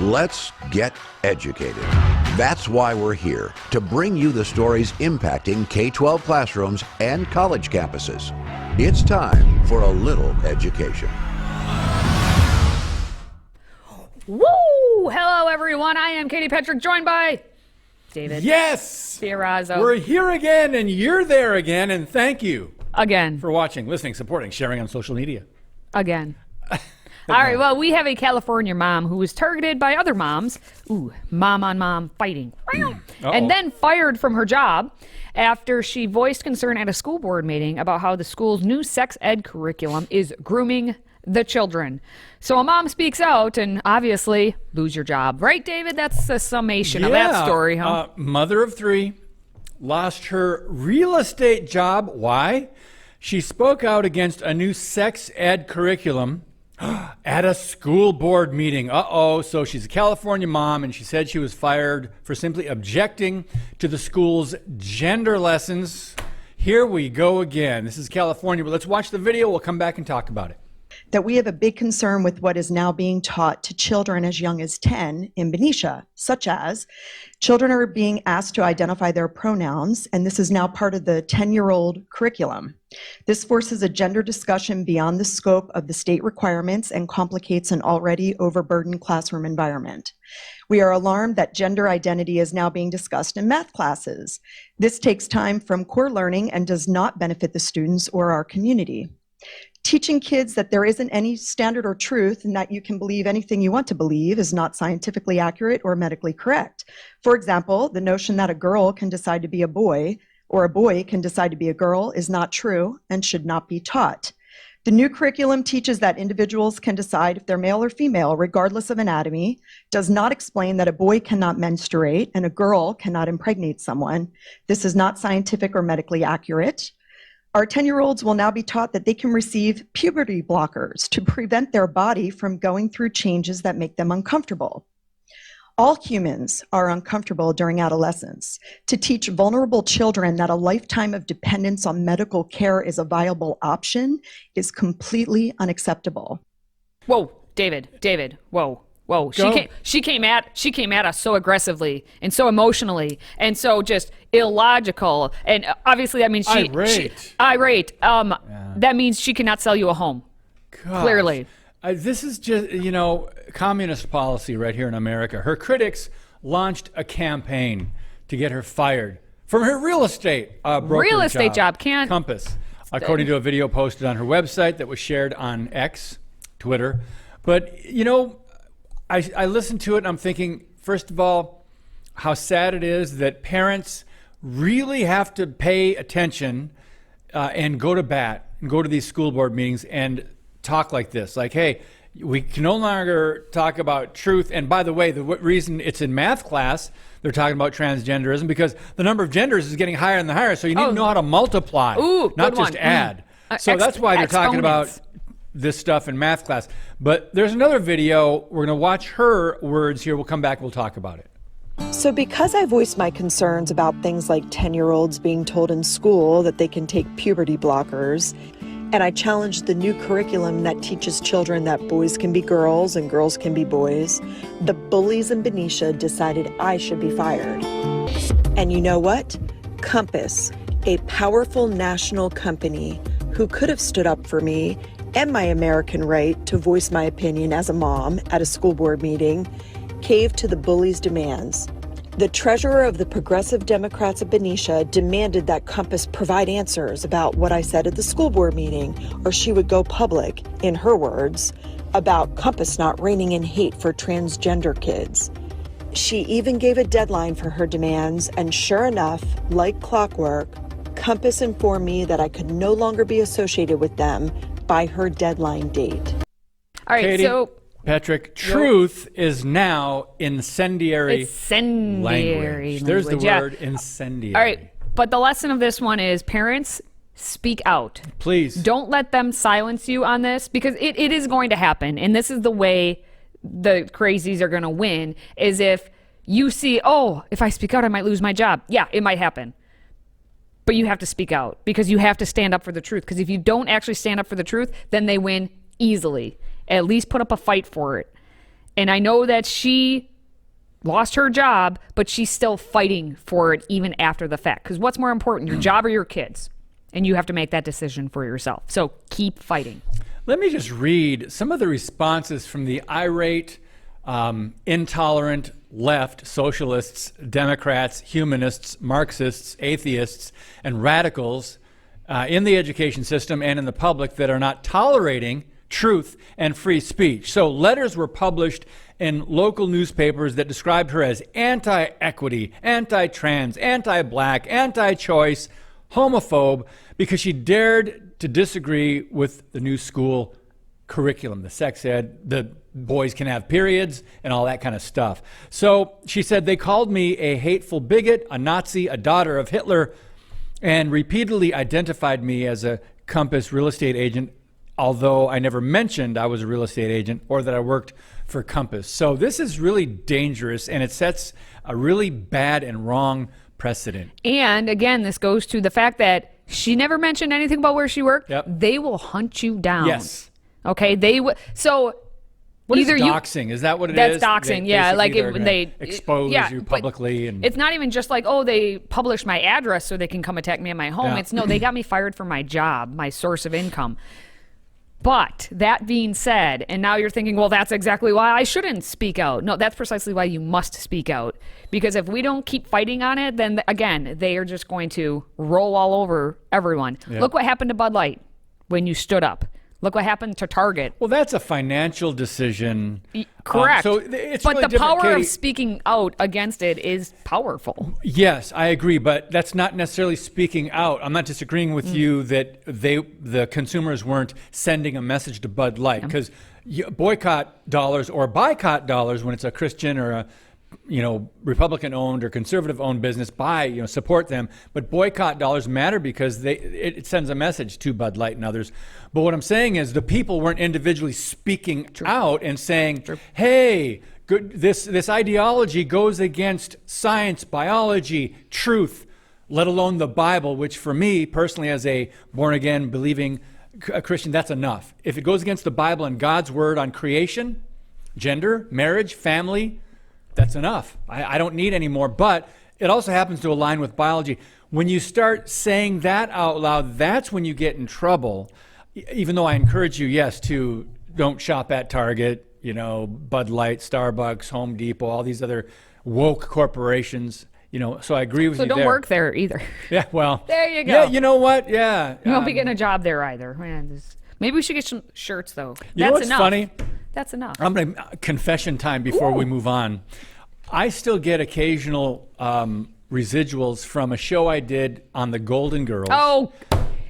Let's get educated. That's why we're here, to bring you the stories impacting K-12 classrooms and college campuses. It's time for a little education. Woo! Hello, everyone. I am Katie Petrick, joined by David. Yes! Fiorazzo. We're here again, and you're there again, and thank you. Again. For watching, listening, supporting, sharing on social media. Again. All right, well, we have a California mom who was targeted by other moms. Ooh, mom on mom fighting. And then fired from her job after she voiced concern at a school board meeting about how the school's new sex ed curriculum is grooming the children. So a mom speaks out and obviously lose your job. Right, David? That's a summation of that story, huh? Mother of three, lost her real estate job. Why? She spoke out against a new sex ed curriculum at a school board meeting. So she's a California mom, and she said she was fired for simply objecting to the school's gender lessons. Here we go again. This is California, but let's watch the video. We'll come back and talk about it. That we have a big concern with what is now being taught to children as young as 10 in Benicia, such as children are being asked to identify their pronouns, and this is now part of the 10-year-old curriculum. This forces a gender discussion beyond the scope of the state requirements and complicates an already overburdened classroom environment. We are alarmed that gender identity is now being discussed in math classes. This takes time from core learning and does not benefit the students or our community. Teaching kids that there isn't any standard or truth and that you can believe anything you want to believe is not scientifically accurate or medically correct. For example, the notion that a girl can decide to be a boy or a boy can decide to be a girl is not true and should not be taught. The new curriculum teaches that individuals can decide if they're male or female, regardless of anatomy, does not explain that a boy cannot menstruate and a girl cannot impregnate someone. This is not scientific or medically accurate. Our 10-year-olds will now be taught that they can receive puberty blockers to prevent their body from going through changes that make them uncomfortable. All humans are uncomfortable during adolescence. To teach vulnerable children that a lifetime of dependence on medical care is a viable option is completely unacceptable. Whoa, David, whoa. She came at us so aggressively and so emotionally and so just illogical, and obviously that means irate. That means she cannot sell you a home. Gosh. Clearly. This is just, communist policy right here in America. Her critics launched a campaign to get her fired from her real estate job. Compass, according to a video posted on her website that was shared on X, Twitter. But, I listened to it and I'm thinking, first of all, how sad it is that parents really have to pay attention and go to bat and go to these school board meetings and talk like this. Like, hey, we can no longer talk about truth. And by the way, the reason it's in math class, they're talking about transgenderism, because the number of genders is getting higher and higher. So you need to know how to multiply, not just add. So that's why they're talking about this stuff in math class. But there's another video. We're going to watch her words here. We'll come back. We'll talk about it. So because I voiced my concerns about things like 10-year-olds being told in school that they can take puberty blockers, and I challenged the new curriculum that teaches children that boys can be girls and girls can be boys, the bullies in Benicia decided I should be fired. And you know what? Compass, a powerful national company who could have stood up for me and my American right to voice my opinion as a mom at a school board meeting, caved to the bullies' demands. The treasurer of the Progressive Democrats of Benicia demanded that Compass provide answers about what I said at the school board meeting, or she would go public, in her words, about Compass not reining in hate for transgender kids. She even gave a deadline for her demands, and sure enough, like clockwork, Compass informed me that I could no longer be associated with them by her deadline date. All right, Katie, so Patrick, truth is now incendiary language. There's the word, incendiary. All right, but the lesson of this one is parents, speak out. Please. Don't let them silence you on this, because it is going to happen. And this is the way the crazies are going to win, is if you see, if I speak out, I might lose my job. Yeah, it might happen. But you have to speak out, because you have to stand up for the truth. Because if you don't actually stand up for the truth, then they win easily. At least put up a fight for it. And I know that she lost her job, but she's still fighting for it even after the fact. Because what's more important, your job or your kids? And you have to make that decision for yourself. So keep fighting. Let me just read some of the responses from the irate, intolerant left, socialists, Democrats, humanists, Marxists, atheists, and radicals in the education system and in the public that are not tolerating truth and free speech. So letters were published in local newspapers that described her as anti-equity, anti-trans, anti-black, anti-choice, homophobe, because she dared to disagree with the new school curriculum, the sex ed, the boys can have periods, and all that kind of stuff. So she said, they called me a hateful bigot, a Nazi, a daughter of Hitler, and repeatedly identified me as a Compass real estate agent, although I never mentioned I was a real estate agent or that I worked for Compass. So this is really dangerous, and it sets a really bad and wrong precedent. And again, this goes to the fact that she never mentioned anything about where she worked. Yep. They will hunt you down. Yes. Okay. They would. So What either is doxing? Is that what it is? That's doxing. Yeah. Like they expose you publicly, and it's not even just like, oh, they published my address so they can come attack me at my home. Yeah. It's no, they got me fired from my job, my source of income. But that being said, and now you're thinking, well, that's exactly why I shouldn't speak out. No, that's precisely why you must speak out. Because if we don't keep fighting on it, then again, they are just going to roll all over everyone. Yeah. Look what happened to Bud Light when you stood up. Look what happened to Target. Well, that's a financial decision. Correct. So it's but really the different, power Katie. of speaking out against it is powerful. Yes, I agree, but that's not necessarily speaking out. I'm not disagreeing with you that the consumers weren't sending a message to Bud Light, because boycott dollars or boycott dollars when it's a Christian or a Republican-owned or conservative-owned business, support them. But boycott dollars matter because it sends a message to Bud Light and others. But what I'm saying is the people weren't individually speaking out and saying, hey, this ideology goes against science, biology, truth, let alone the Bible, which for me, personally, as a born-again, believing Christian, that's enough. If it goes against the Bible and God's word on creation, gender, marriage, family, that's enough. I don't need any more. But it also happens to align with biology. When you start saying that out loud, that's when you get in trouble. Even though I encourage you, yes, to don't shop at Target, Bud Light, Starbucks, Home Depot, all these other woke corporations. So I agree with you there. So don't work there either. Yeah, well. There you go. Yeah, you know what? Yeah. You won't be getting a job there either. Man, maybe we should get some shirts, though. You know what's enough. funny? That's enough. I'm going to confession time before we move on. I still get occasional residuals from a show I did on the Golden Girls. Oh,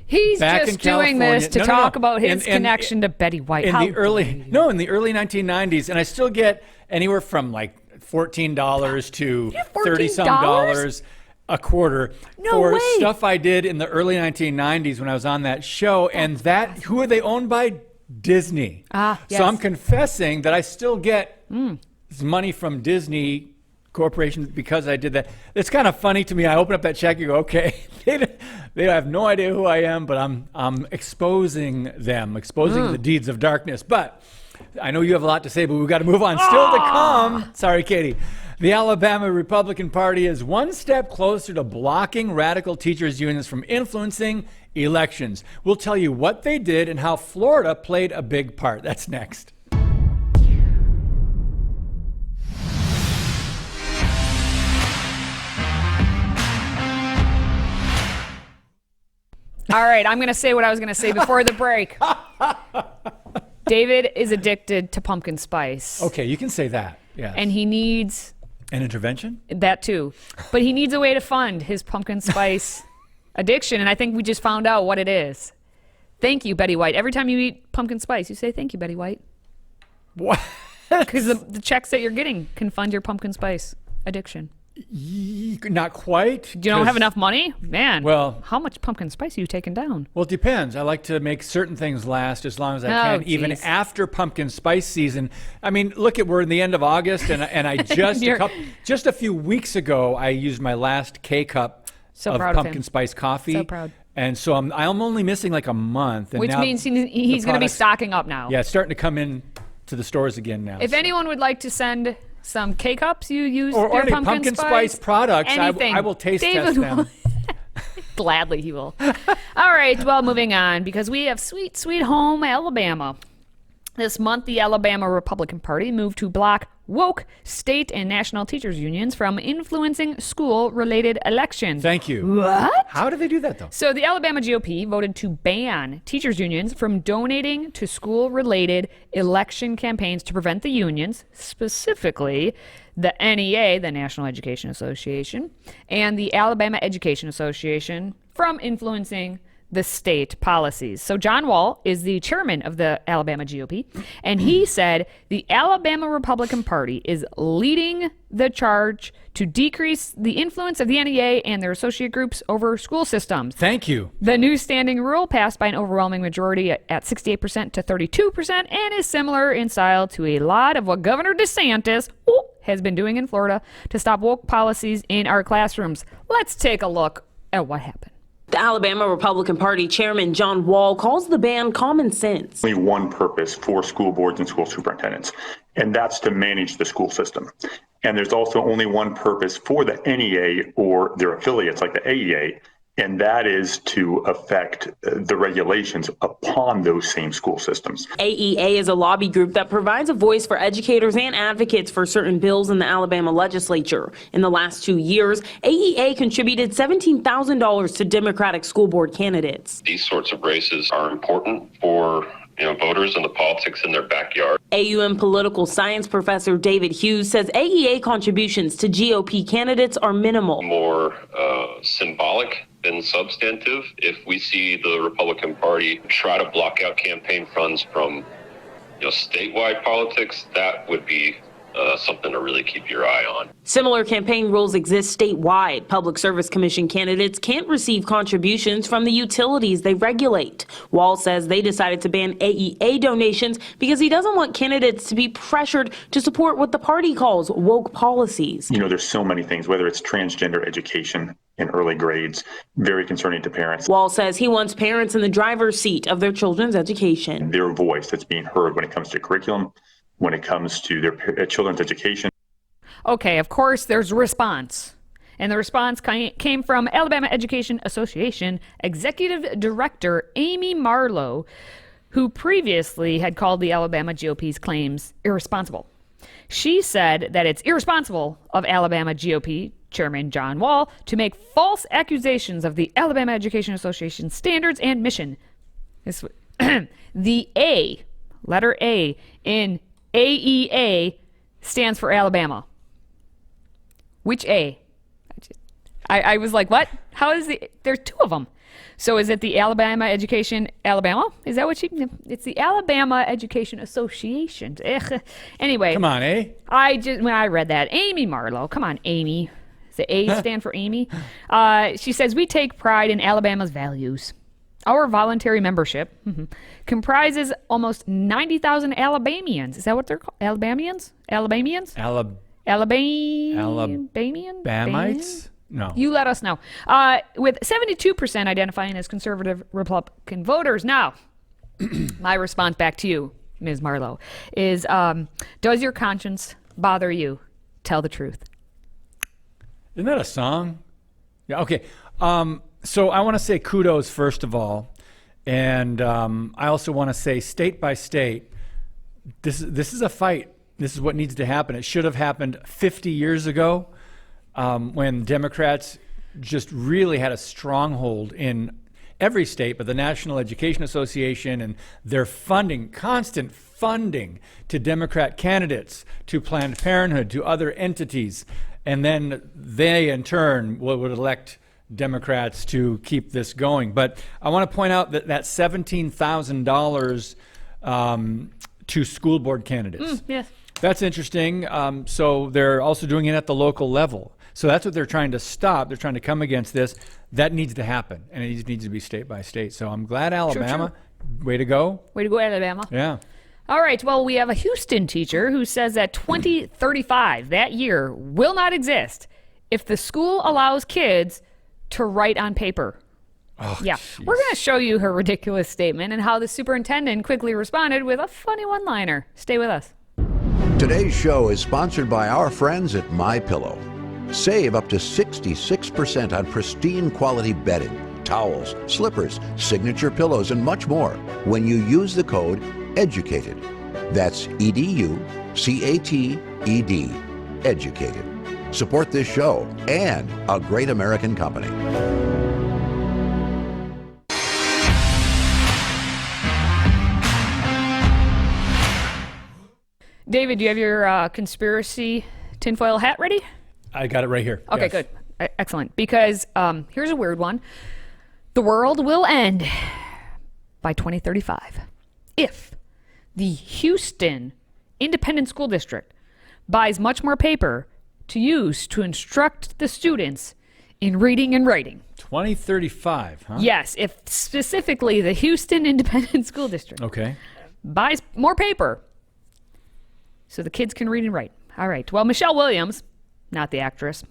he's back just in doing California. this to talk about his connection to Betty White. In the early 1990s, and I still get anywhere from like $14 to $30-some dollars a quarter for way. stuff I did in the early 1990s when I was on that show. And who are they owned by? Disney. Yes. So I'm confessing that I still get money from Disney Corporation because I did that. It's kind of funny to me. I open up that check, you go, okay, they have no idea who I am, but I'm exposing them, exposing the deeds of darkness. But I know you have a lot to say, but we've got to move on. Still to come. Sorry, Katie. The Alabama Republican Party is one step closer to blocking radical teachers' unions from influencing elections. We'll tell you what they did and how Florida played a big part. That's next. All right, I'm going to say what I was going to say before the break. David is addicted to pumpkin spice. Okay, you can say that. Yeah. And he needs an intervention? That too. But he needs a way to fund his pumpkin spice addiction, and I think we just found out what it is. Thank you, Betty White. Every time you eat pumpkin spice, you say, thank you, Betty White. What? Because the checks that you're getting can fund your pumpkin spice addiction. Not quite. You don't have enough money? Man, well, how much pumpkin spice are you taking down? Well, it depends. I like to make certain things last as long as I can, even after pumpkin spice season. I mean, look, we're in the end of August, and I just a few weeks ago, I used my last K-cup of pumpkin spice coffee. So proud. And so I'm only missing like a month. And which means he's going to be stocking up now. Yeah, it's starting to come in to the stores again now. If anyone would like to send some K-Cups you use or their any pumpkin spice products, anything, I will taste David test them. Gladly he will. All right, well, moving on, because we have sweet, sweet home Alabama. This month, the Alabama Republican Party moved to block woke state and national teachers unions from influencing school-related elections. Thank you. What? How do they do that, though? So the Alabama GOP voted to ban teachers unions from donating to school-related election campaigns to prevent the unions, specifically the NEA, the National Education Association, and the Alabama Education Association, from influencing the state policies. So John Wall is the chairman of the Alabama GOP, and he said the Alabama Republican Party is leading the charge to decrease the influence of the NEA and their associate groups over school systems. Thank you. The new standing rule passed by an overwhelming majority at 68% to 32% and is similar in style to a lot of what Governor DeSantis has been doing in Florida to stop woke policies in our classrooms. Let's take a look at what happened. The Alabama Republican Party chairman John Wall calls the ban common sense. Only one purpose for school boards and school superintendents, and that's to manage the school system. And there's also only one purpose for the NEA or their affiliates like the AEA, and that is to affect the regulations upon those same school systems. AEA is a lobby group that provides a voice for educators and advocates for certain bills in the Alabama legislature. In the last 2 years, AEA contributed $17,000 to Democratic school board candidates. These sorts of races are important for voters and the politics in their backyard. AUM political science professor David Hughes says AEA contributions to GOP candidates are minimal. More symbolic than substantive. If we see the Republican Party try to block out campaign funds from statewide politics, that would be something to really keep your eye on. Similar campaign rules exist statewide. Public Service Commission candidates can't receive contributions from the utilities they regulate. Wall says they decided to ban AEA donations because he doesn't want candidates to be pressured to support what the party calls woke policies. There's so many things, whether it's transgender education in early grades, very concerning to parents. Wall says he wants parents in the driver's seat of their children's education. Their voice that's being heard when it comes to curriculum, when it comes to their children's education. Okay, of course, there's a response. And the response came from Alabama Education Association Executive Director Amy Marlowe, who previously had called the Alabama GOP's claims irresponsible. She said that it's irresponsible of Alabama GOP Chairman John Wall to make false accusations of the Alabama Education Association standards and mission. The A, letter A, in AEA stands for Alabama. Which A? I was like, what? How is there's two of them. So is it the Alabama Education Alabama? Is that what it's the Alabama Education Association. Ugh. Anyway. Come on, eh? When I read that, Amy Marlowe. Come on, Amy. Does the A stand for Amy? She says, we take pride in Alabama's values. Our voluntary membership comprises almost 90,000 Alabamians. Is that what they're called? Alabamians? Alabamites? No. You let us know. With 72% identifying as conservative Republican voters. Now, my response back to you, Ms. Marlowe, is does your conscience bother you? Tell the truth. Isn't that a song? Yeah, okay. So I want to say kudos, first of all. And I also want to say state by state, this is a fight. This is what needs to happen. It should have happened 50 years ago when Democrats just really had a stronghold in every state, but the National Education Association and their funding, constant funding to Democrat candidates, to Planned Parenthood, to other entities. And then they, in turn, would elect Democrats to keep this going. But I want to point out that $17,000 to school board candidates. Yes. That's interesting. So they're also doing it at the local level. So that's what they're trying to stop. They're trying to come against this. That needs to happen, and it needs to be state by state. So I'm glad Alabama. True. Way to go. Way to go, Alabama. Yeah. All right. Well, we have a Houston teacher who says that 2035, that year, will not exist if the school allows kids to write on paper. Oh, Yeah. geez. We're going to show you her ridiculous statement and how the superintendent quickly responded with a funny one-liner. Stay with us. Today's show is sponsored by our friends at MyPillow. Save up to 66% on pristine quality bedding, towels, slippers, signature pillows, and much more when you use the code EDUCATED. That's EDUCATED. Educated. Support this show and a great American company. David, do you have your conspiracy tinfoil hat ready? I got it right here. Okay, Yes. good. Excellent. Because here's a weird one. The world will end by 2035 if the Houston Independent School District buys much more paper to use to instruct the students in reading and writing. 2035, huh? Yes, if specifically the Houston Independent School District Okay. buys more paper so the kids can read and write. All right. Well, Michelle Williams, not the actress,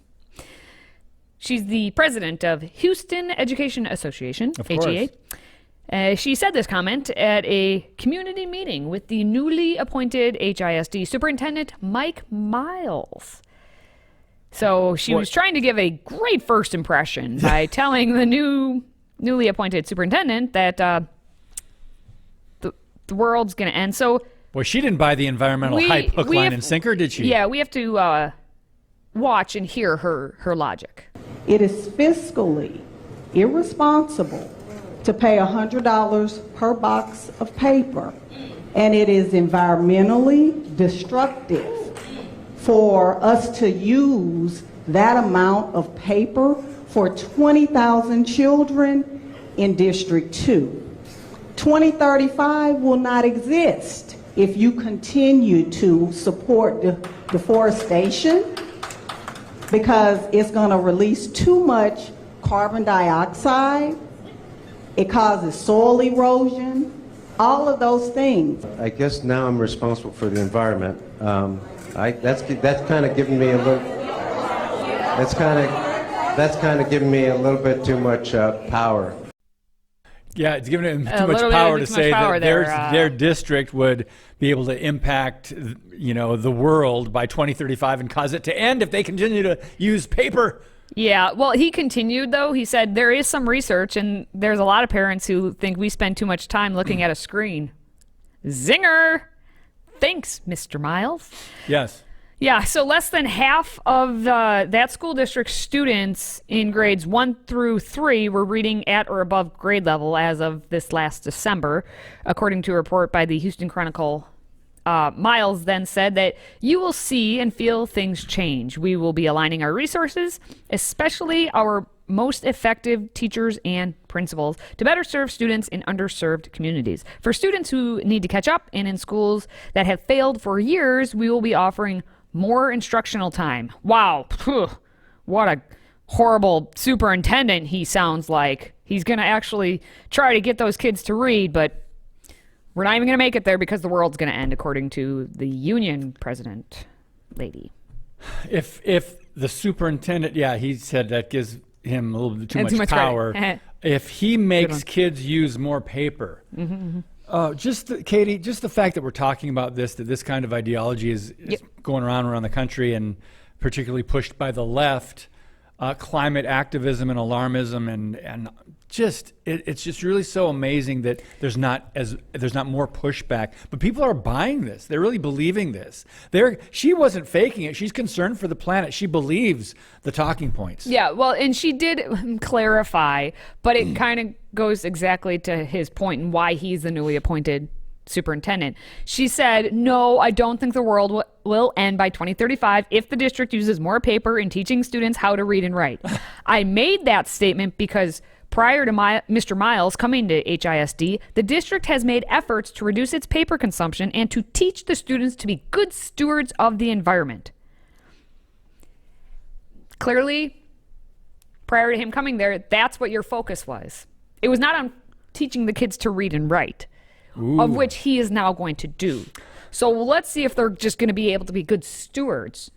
she's the president of Houston Education Association, Of course. HEA. She said this comment at a community meeting with the newly appointed HISD Superintendent Mike Miles. So she was trying to give a great first impression by telling the newly appointed superintendent that the world's going to end. So Boy, she didn't buy the environmental hype hook, line, and sinker, did she? Yeah, we have to watch and hear her logic. It is fiscally irresponsible to pay $100 per box of paper, and it is environmentally destructive for us to use that amount of paper for 20,000 children in District 2. 2035 will not exist if you continue to support deforestation, because it's going to release too much carbon dioxide. It causes soil erosion, all of those things. I guess now I'm responsible for the environment. That's kind of giving me a little. That's kind of giving me a little bit too much power. Yeah, it's giving them A too much little bit power too to much say power that there, their district would be able to impact, the world by 2035 and cause it to end if they continue to use paper. Yeah, well, he continued, though. He said there is some research, and there's a lot of parents who think we spend too much time looking at a screen. Zinger! Thanks, Mr. Miles. Yes. Yeah, so less than half of that school district's students in grades 1 through 3 were reading at or above grade level as of this last December, according to a report by the Houston Chronicle. Miles then said that you will see and feel things change. We will be aligning our resources, especially our most effective teachers and principals, to better serve students in underserved communities. For students who need to catch up and in schools that have failed for years, we will be offering more instructional time. Wow. What a horrible superintendent he sounds like. He's going to actually try to get those kids to read, but we're not even going to make it there because the world's going to end, according to the union president lady. If the superintendent, he said that gives him a little bit too much much power. credit. If he makes kids use more paper, Katie, just the fact that we're talking about that this kind of ideology is going around the country, and particularly pushed by the left, climate activism and alarmism, and just it's just really so amazing that there's not more pushback. But people are buying this; they're really believing this. She wasn't faking it; she's concerned for the planet. She believes the talking points. Yeah, well, and she did clarify, but it kind of goes exactly to his point and why he's the newly appointed superintendent. She said, no, I don't think the world will end by 2035 if the district uses more paper in teaching students how to read and write. I made that statement because prior to Mr. Miles coming to HISD, the district has made efforts to reduce its paper consumption and to teach the students to be good stewards of the environment. Clearly, prior to him coming there, that's what your focus was. It was not on teaching the kids to read and write, of which he is now going to do. So let's see if they're just going to be able to be good stewards,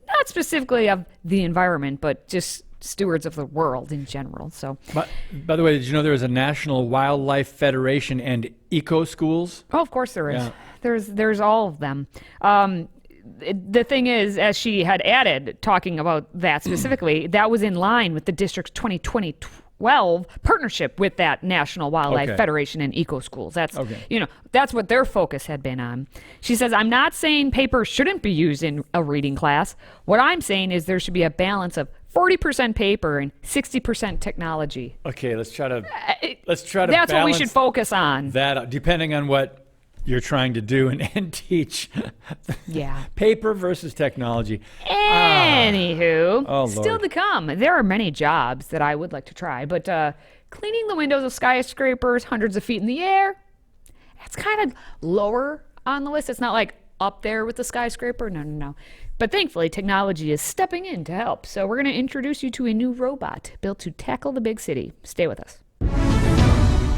not specifically of the environment, but just stewards of the world in general. So, by the way, did you know there is a National Wildlife Federation and eco schools? oh, of course there is. Yeah. There's all of them. The thing is, as she had added, talking about that specifically, that was in line with the district's 2012 partnership with that National Wildlife Okay. Federation and eco schools. That's Okay. that's what their focus had been on. She says, "I'm not saying paper shouldn't be used in a reading class. What I'm saying is there should be a balance of 40% paper and 60% technology." Okay, let's try to That's what we should focus on. that, depending on what you're trying to do and teach. Yeah. Paper versus technology. Anywho, Oh, still Lord. to come. There are many jobs that I would like to try, but cleaning the windows of skyscrapers hundreds of feet in the air, it's kind of lower on the list. It's not like up there with the skyscraper. No. But thankfully, technology is stepping in to help. So we're going to introduce you to a new robot built to tackle the big city. Stay with us.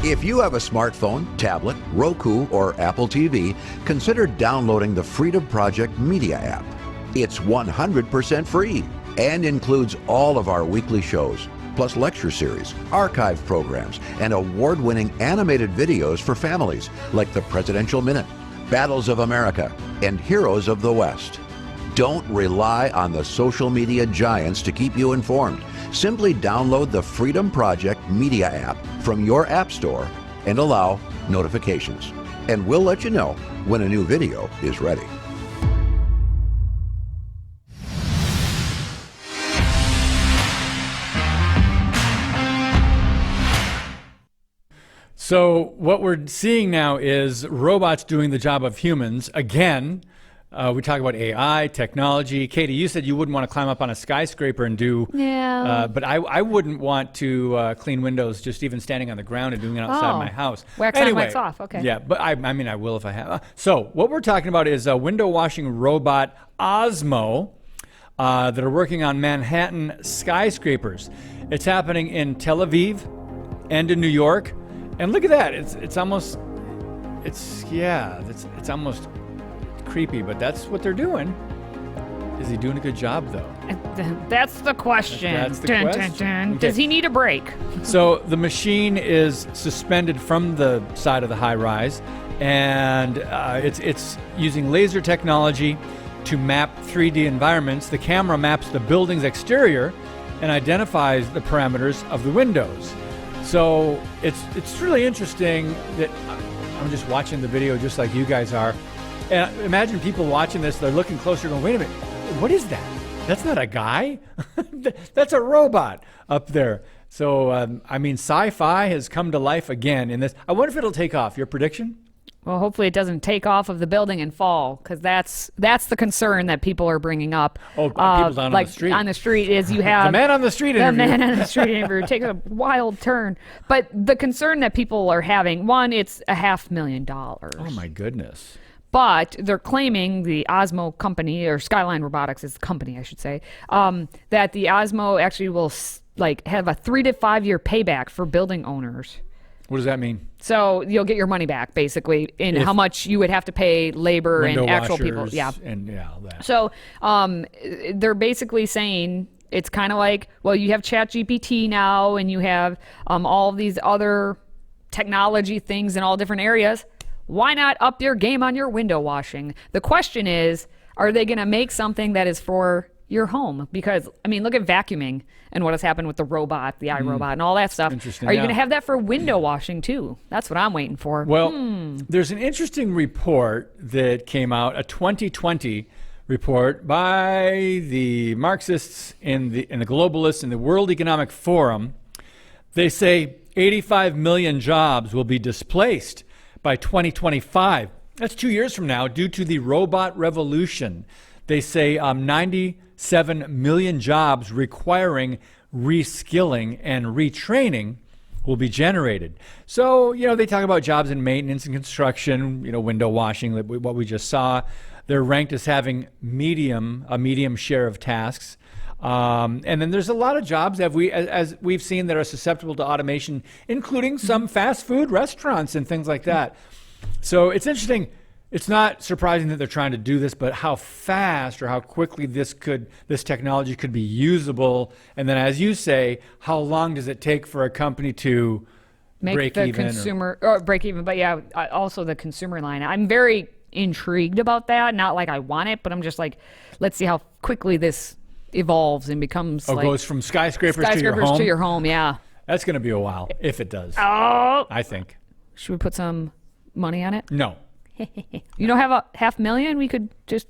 If you have a smartphone, tablet, Roku, or Apple TV, consider downloading the FreedomProject Media app. It's 100% free and includes all of our weekly shows, plus lecture series, archive programs, and award-winning animated videos for families like the Presidential Minute, Battles of America, and Heroes of the West. Don't rely on the social media giants to keep you informed. Simply download the Freedom Project Media app from your app store and allow notifications. And we'll let you know when a new video is ready. So what we're seeing now is robots doing the job of humans again. We talk about AI, technology. Katie, you said you wouldn't want to climb up on a skyscraper and do. Yeah. But I wouldn't want to clean windows just even standing on the ground and doing it outside my house. Wax on, wax off. Okay. Yeah, but I mean, I will if I have. So what we're talking about is a window washing robot, Osmo, that are working on Manhattan skyscrapers. It's happening in Tel Aviv and in New York. And look at that. It's almost creepy, but that's what they're doing. Is he doing a good job, though? That's the question. That's the question. Okay. Does he need a break? So the machine is suspended from the side of the high rise, and it's using laser technology to map 3D environments. The camera maps the building's exterior and identifies the parameters of the windows. So it's really interesting that I'm just watching the video just like you guys are. And imagine people watching this, they're looking closer going, wait a minute, what is that? That's not a guy. That's a robot up there. So, I mean, sci-fi has come to life again in this. I wonder if it'll take off. Your prediction? Well, hopefully it doesn't take off of the building and fall, because that's the concern that people are bringing up. Oh, people down like on the street. On the street is you have The man on the street interview. The man on the street interview takes a wild turn. But the concern that people are having, one, it's $500,000. Oh my goodness. But they're claiming the Osmo company, or Skyline Robotics is the company, I should say, that the Osmo actually will have a 3 to 5 year payback for building owners. What does that mean? So you'll get your money back, basically, in how much you would have to pay labor and actual people. Yeah. And all that. So they're basically saying it's kind of like, well, you have ChatGPT now, and you have all of these other technology things in all different areas. Why not up your game on your window washing? The question is, are they going to make something that is for your home? Because, I mean, look at vacuuming and what has happened with the robot, the iRobot, and all that stuff. Interesting, Are you yeah. going to have that for window washing, too? That's what I'm waiting for. Well, there's an interesting report that came out, a 2020 report by the Marxists and the globalists in the World Economic Forum. They say 85 million jobs will be displaced by 2025. That's 2 years from now due to the robot revolution. They say 97 million jobs requiring reskilling and retraining will be generated. So, they talk about jobs in maintenance and construction, window washing, what we just saw. They're ranked as having a medium share of tasks. And then there's a lot of jobs as we've seen that are susceptible to automation, including some fast food restaurants and things like that. So it's interesting. it's not surprising that they're trying to do this, but how fast or how quickly this technology could be usable, and then, as you say, how long does it take for a company to make break the even consumer or break even? But yeah, also the consumer line. I'm very intrigued about that. Not like I want it, but I'm just like, let's see how quickly this evolves and becomes goes from skyscrapers to your home. Yeah, that's going to be a while if it does. Oh, I think. Should we put some money on it? No. You don't have a $500,000 we could just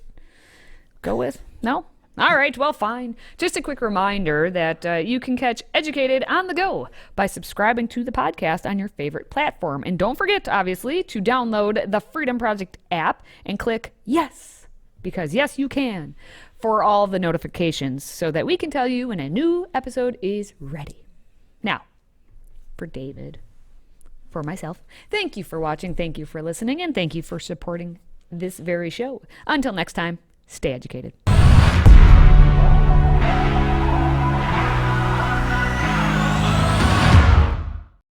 go with? No? All right, well, fine. Just a quick reminder that you can catch Educated on the go by subscribing to the podcast on your favorite platform. And don't forget, obviously, to download the Freedom Project app and click yes, because yes, you can, for all the notifications so that we can tell you when a new episode is ready. Now, for David, for myself, thank you for watching, thank you for listening, and thank you for supporting this very show. Until next time, stay educated.